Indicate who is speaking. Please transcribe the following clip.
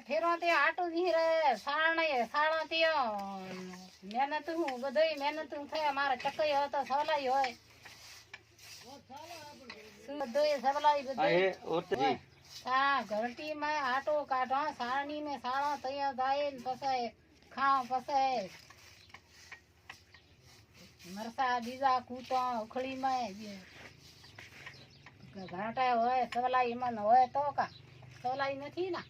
Speaker 1: फेरोती आटू दी रे साळणे साळती मेहनत हूं बधई मेहनत थे मारा चकई हो तो सवलाई होय बधई सवलाई बधई
Speaker 2: ओतरी
Speaker 1: हां घरटी में आटो काढो साळणी में साळो तैयार जाए पसे खाओ पसे मरसा बीजा कूटो उखड़ी में घाटा होय सवलाई मन होय तो का सवलाई नहीं ना।